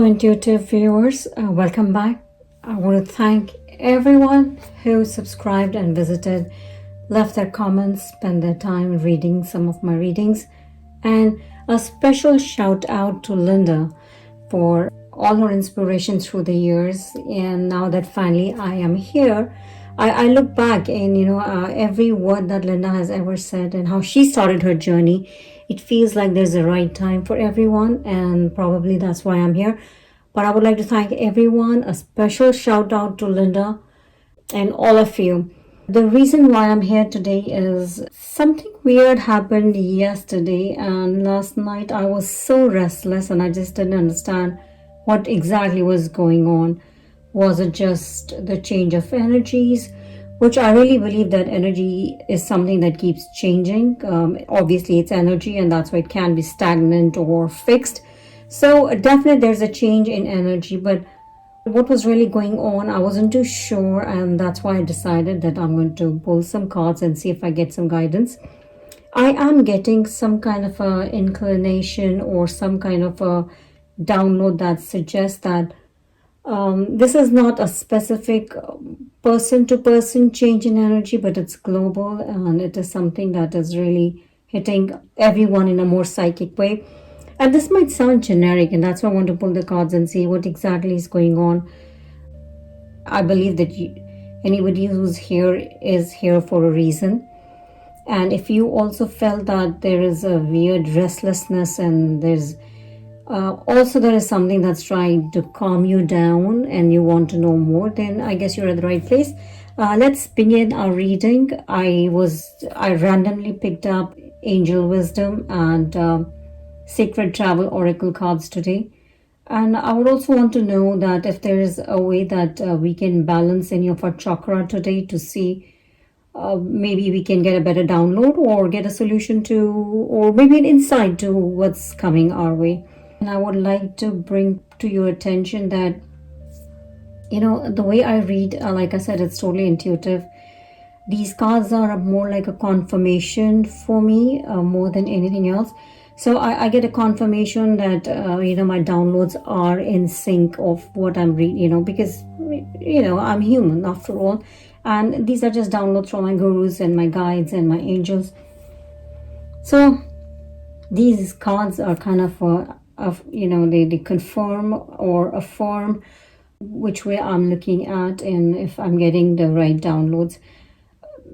Intuitive viewers, welcome back. I want to thank everyone who subscribed and visited, left their comments, spent their time reading some of my readings, and a special shout out to Linda for all her inspiration through the years. And now that finally I am here, I look back and every word that Linda has ever said and how she started her journey. It feels like there's a right time for everyone, and probably that's why I'm here. But I would like to thank everyone, a special shout out to Linda and all of you. The reason why I'm here today is something weird happened yesterday, and last night I was so restless and I just didn't understand what exactly was going on. Was it just the change of energies? Which I really believe that energy is something that keeps changing. Obviously, it's energy, and that's why it can be stagnant or fixed. So definitely there's a change in energy, but what was really going on, I wasn't too sure, and that's why I decided that I'm going to pull some cards and see if I get some guidance. I am getting some kind of a inclination or some kind of a download that suggests that this is not a specific person-to-person change in energy, but it's global, and it is something that is really hitting everyone in a more psychic way. And this might sound generic, and that's why I want to pull the cards and see what exactly is going on. I believe that anybody who's here is here for a reason. And if you also felt that there is a weird restlessness and there's there is something that's trying to calm you down and you want to know more, then I guess you're at the right place. Let's begin our reading. I randomly picked up Angel Wisdom and Sacred Travel Oracle cards today. And I would also want to know that if there is a way that we can balance any of our chakra today to see maybe we can get a better download or get a solution to, or maybe an insight to what's coming our way. And I would like to bring to your attention that, the way I read, like I said, it's totally intuitive. These cards are more like a confirmation for me, more than anything else. So I get a confirmation that, my downloads are in sync of what I'm reading, because, I'm human after all. And these are just downloads from my gurus and my guides and my angels. So these cards are kind of they confirm or affirm which way I'm looking at and if I'm getting the right downloads.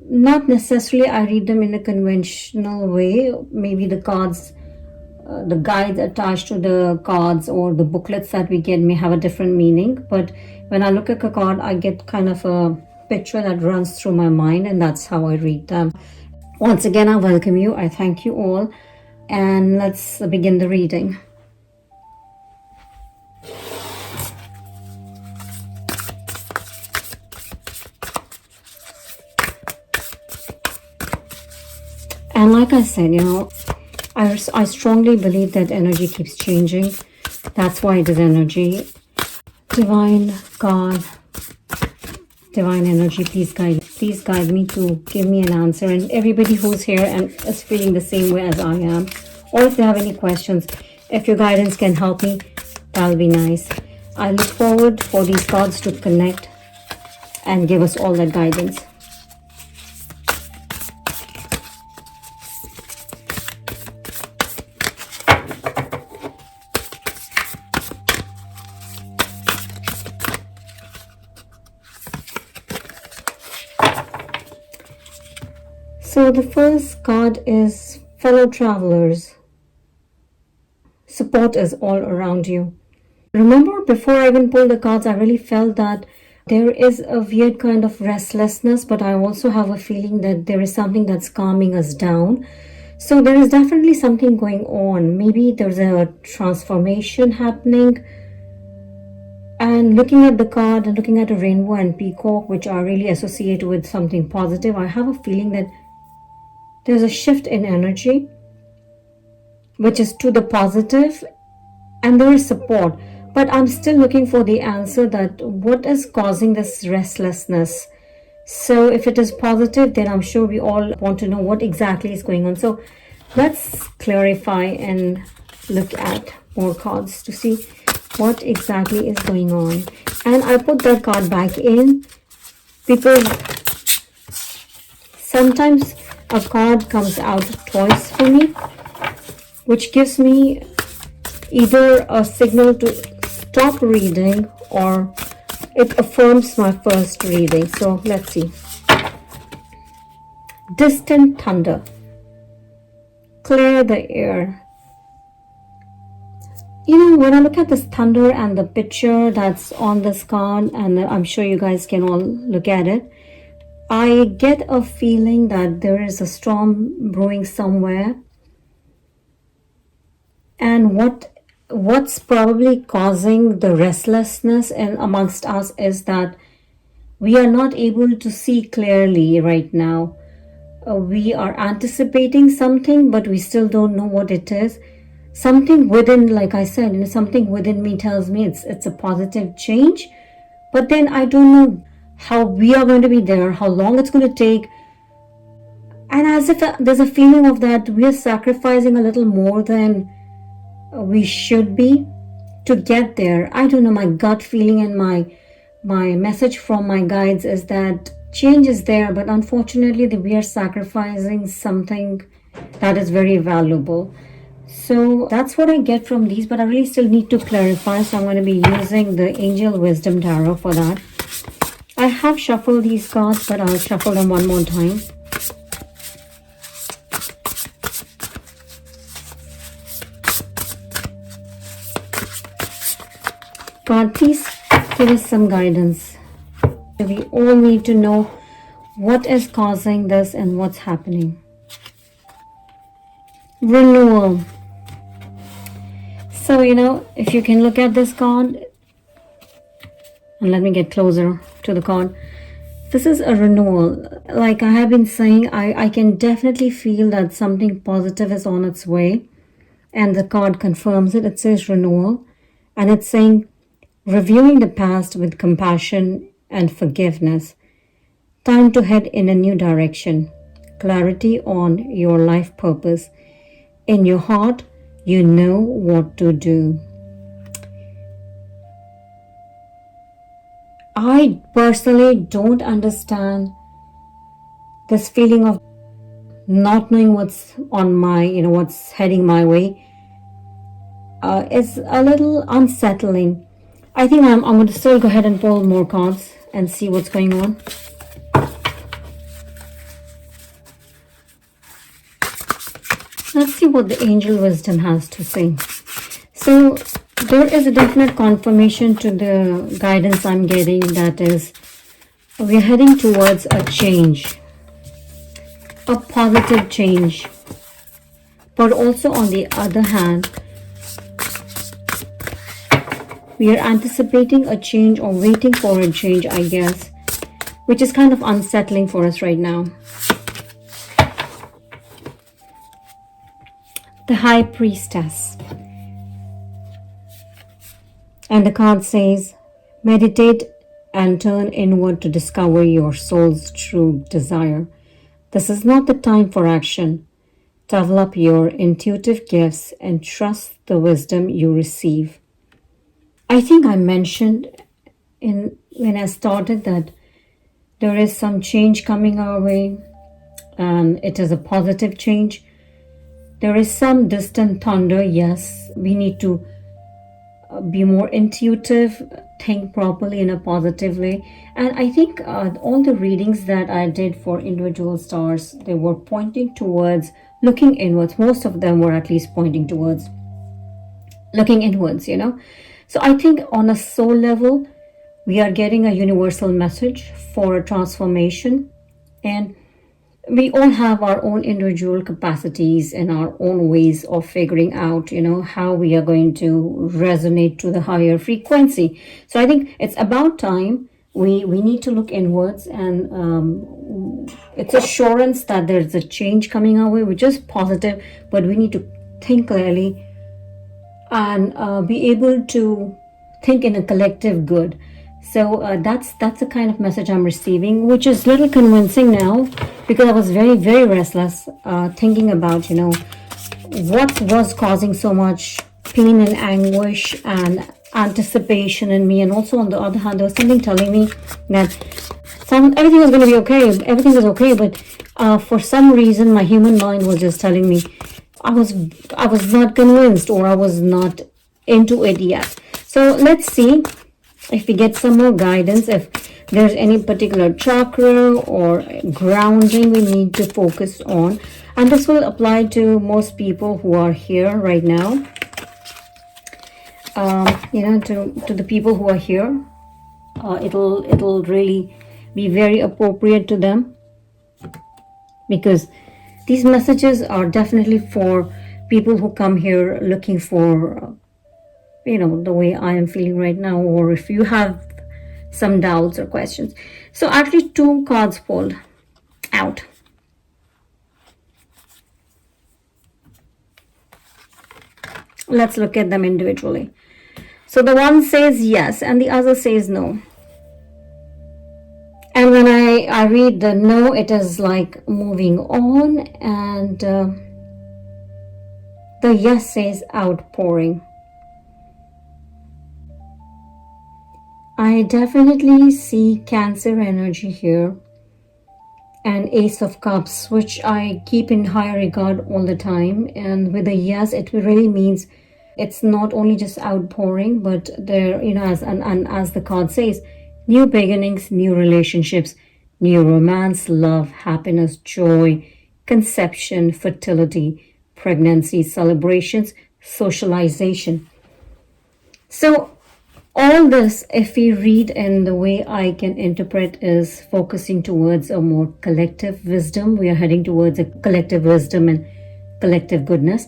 Not necessarily I read them in a conventional way. Maybe the cards, the guides attached to the cards or the booklets that we get may have a different meaning. But when I look at a card, I get kind of a picture that runs through my mind, and that's how I read them. Once again, I welcome you. I thank you all. And let's begin the reading. And like I said, I strongly believe that energy keeps changing. That's why it is energy. Divine God, divine energy, please guide me to give me an answer. And everybody who's here and is feeling the same way as I am, or if they have any questions, if your guidance can help me, that'll be nice. I look forward for these cards to connect and give us all that guidance. So the first card is Fellow Travelers. Support is all around you. Remember, before I even pulled the cards, I really felt that there is a weird kind of restlessness, but I also have a feeling that there is something that's calming us down. So there is definitely something going on. Maybe there's a transformation happening. And looking at the card and looking at a rainbow and peacock, which are really associated with something positive, I have a feeling that there's a shift in energy, which is to the positive, and there is support. But I'm still looking for the answer that what is causing this restlessness. So if it is positive, then I'm sure we all want to know what exactly is going on. So let's clarify and look at more cards to see What exactly is going on? And I put that card back in because sometimes a card comes out twice for me, which gives me either a signal to stop reading or it affirms my first reading. So let's see. Distant thunder. Clear the air. You know, when I look at this thunder and the picture that's on this card, and I'm sure you guys can all look at it, I get a feeling that there is a storm brewing somewhere. And what's probably causing the restlessness and amongst us is that we are not able to see clearly right now. We are anticipating something, but we still don't know what it is. Something within, like I said, you know, something within me tells me it's a positive change, but then I don't know how we are going to be there, how long it's going to take. And as if there's a feeling of that we are sacrificing a little more than we should be to get there. I don't know, my gut feeling and my message from my guides is that change is there, but unfortunately we are sacrificing something that is very valuable. So that's what I get from these, but I really still need to clarify. So I'm going to be using the Angel Wisdom Tarot for that. I have shuffled these cards, but I'll shuffle them one more time. God, please give us some guidance. We all need to know what is causing this and what's happening. Renewal. So, you know, if you can look at this card, and let me get closer to the card. This is a renewal. Like I have been saying, I can definitely feel that something positive is on its way. And the card confirms it. It says renewal. And it's saying reviewing the past with compassion and forgiveness. Time to head in a new direction. Clarity on your life purpose. In your heart, you know what to do. I personally don't understand this feeling of not knowing what's on my, you know, what's heading my way. It's a little unsettling. I think I'm going to still go ahead and pull more cards and see what's going on. Let's see what the Angel Wisdom has to say. So there is a definite confirmation to the guidance I'm getting, that is we're heading towards a change, a positive change. But also on the other hand, we are anticipating a change or waiting for a change, I guess, which is kind of unsettling for us right now. The High Priestess. And the card says, meditate and turn inward to discover your soul's true desire. This is not the time for action. Develop your intuitive gifts and trust the wisdom you receive. I think I mentioned when I started that there is some change coming our way, and it is a positive change. There is some distant thunder, yes. We need to be more intuitive, think properly in a positive way. And I think all the readings that I did for individual stars, they were pointing towards looking inwards. Most of them were at least pointing towards looking inwards, you know. So I think on a soul level, we are getting a universal message for a transformation. And we all have our own individual capacities and our own ways of figuring out, you know, how we are going to resonate to the higher frequency. So I think it's about time we need to look inwards, and it's assurance that there's a change coming our way, which is positive, but we need to think clearly and be able to think in a collective good. So that's the kind of message I'm receiving, which is a little convincing now, because I was very, very restless thinking about, you know, what was causing so much pain and anguish, and anticipation in me, and also on the other hand, there was something telling me that everything was going to be okay. Everything was okay, but for some reason, my human mind was just telling me I was not convinced, or I was not into it yet. So let's see if we get some more guidance, if there's any particular chakra or grounding we need to focus on. And this will apply to most people who are here right now. To the people who are here, it'll really be very appropriate to them, because these messages are definitely for people who come here looking for, the way I am feeling right now, or if you have some doubts or questions. So actually 2 cards pulled out. Let's look at them individually. So the one says yes and the other says no. And when I read the no, it is like moving on, and the yes says outpouring. I definitely see Cancer energy here, and Ace of Cups, which I keep in high regard all the time. And with a yes, it really means it's not only just outpouring, but there, as the card says, new beginnings, new relationships, new romance, love, happiness, joy, conception, fertility, pregnancy, celebrations, socialization. So all this, if we read in the way I can interpret, is focusing towards a more collective wisdom. We are heading towards a collective wisdom and collective goodness.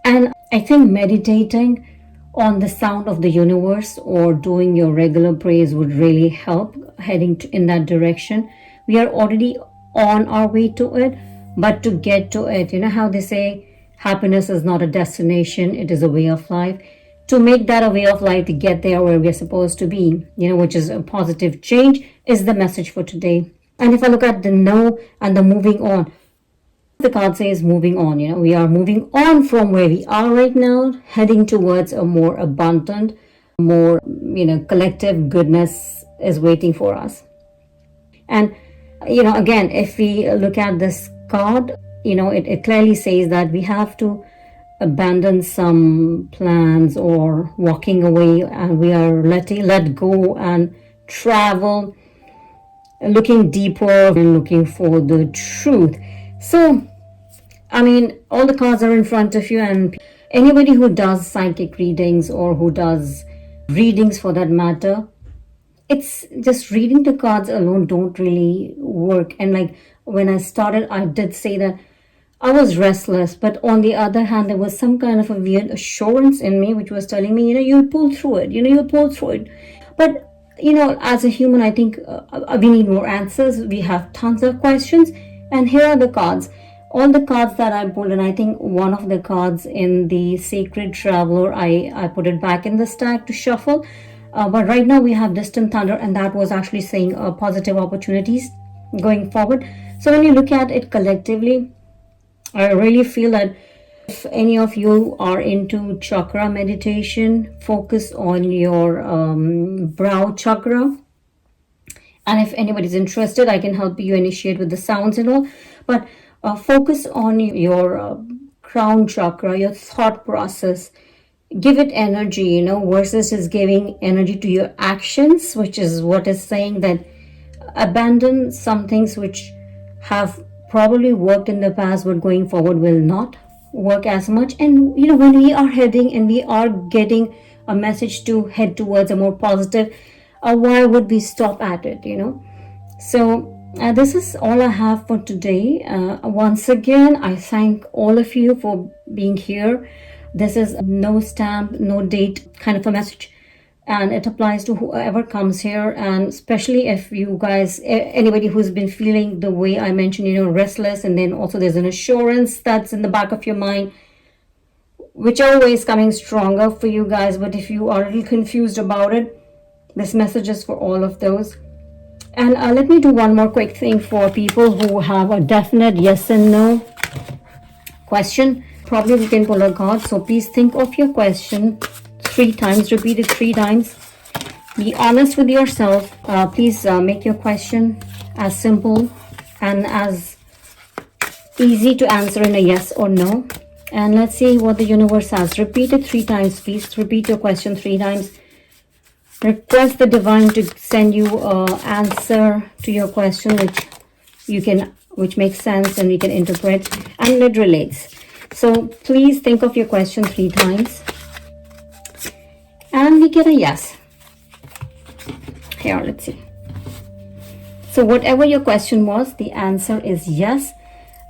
And I think meditating on the sound of the universe or doing your regular prayers would really help heading in that direction. We are already on our way to it, but to get to it, how they say happiness is not a destination, it is a way of life. To make that a way of life, to get there where we're supposed to be, which is a positive change, is the message for today. And if I look at the no and the moving on, the card says moving on. We are moving on from where we are right now, heading towards a more abundant, more, collective goodness is waiting for us. And, again, if we look at this card, it clearly says that we have to abandon some plans or walking away, and we are let go and travel, looking deeper and looking for the truth. So all the cards are in front of you, and anybody who does psychic readings or who does readings for that matter, it's just reading the cards alone don't really work. And like when I started, I did say that I was restless, but on the other hand, there was some kind of a weird assurance in me which was telling me, you'll pull through it, you'll pull through it. But, as a human, I think we need more answers. We have tons of questions, and here are the cards. All the cards that I pulled, and I think one of the cards in the Sacred Traveler, I put it back in the stack to shuffle. But right now we have Distant Thunder, and that was actually saying positive opportunities going forward. So when you look at it collectively, I really feel that if any of you are into chakra meditation, focus on your brow chakra. And if anybody's interested, I can help you initiate with the sounds and all. But focus on your crown chakra, your thought process. Give it energy, versus just giving energy to your actions, which is what is saying that abandon some things which have probably worked in the past, but going forward will not work as much. And when we are heading and we are getting a message to head towards a more positive, why would we stop at it? So this is all I have for today. Once again, I thank all of you for being here. This is no stamp, no date kind of a message, and it applies to whoever comes here. And especially if you guys, anybody who's been feeling the way I mentioned, restless, and then also there's an assurance that's in the back of your mind, whichever way is coming stronger for you guys. But if you are a little confused about it, this message is for all of those. And let me do one more quick thing for people who have a definite yes and no question. Probably we can pull a card, so please think of your question 3 times. Repeat it 3 times. Be honest with yourself. Please make your question as simple and as easy to answer in a yes or no. And let's see what the universe has. Repeat it 3 times, please. Repeat your question 3 times. Request the divine to send you an answer to your question which makes sense and we can interpret and it relates. So please think of your question 3 times. And we get a yes. Here, let's see. So whatever your question was, the answer is yes.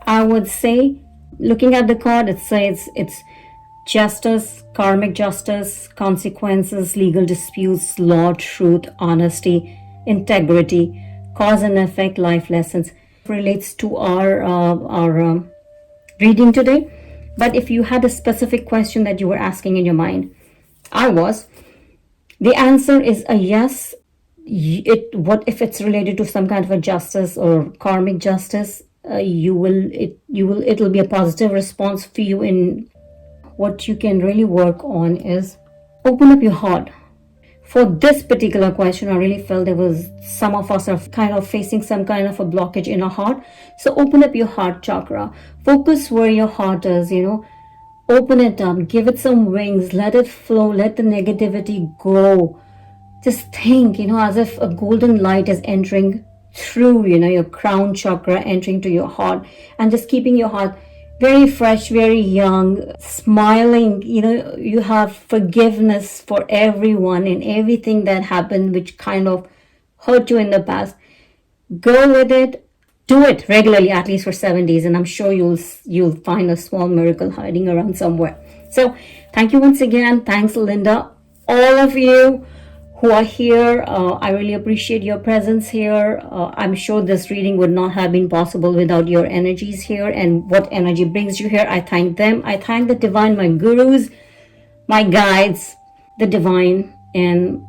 I would say, looking at the card, it says it's justice, karmic justice, consequences, legal disputes, law, truth, honesty, integrity, cause and effect, life lessons. Relates to our reading today. But if you had a specific question that you were asking in your mind, the answer is a yes. What if it's related to some kind of a justice or karmic justice? It'll be a positive response for you. In what you can really work on is open up your heart. For this particular question, I really felt some of us are kind of facing some kind of a blockage in our heart. So open up your heart chakra. Focus where your heart is, open it up, give it some wings, let it flow, let the negativity go. Just think, as if a golden light is entering through, your crown chakra, entering to your heart, and just keeping your heart very fresh, very young, smiling. You have forgiveness for everyone and everything that happened, which kind of hurt you in the past. Go with it. Do it regularly, at least for 7 days, and I'm sure you'll find a small miracle hiding around somewhere. So thank you once again. Thanks, Linda. All of you who are here, I really appreciate your presence here. I'm sure this reading would not have been possible without your energies here and what energy brings you here. I thank them. I thank the divine, my gurus, my guides, the divine, and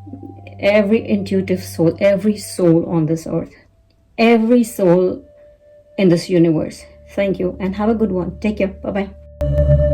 every intuitive soul, every soul on this earth, every soul in this universe. Thank you and have a good one. Take care. Bye-bye.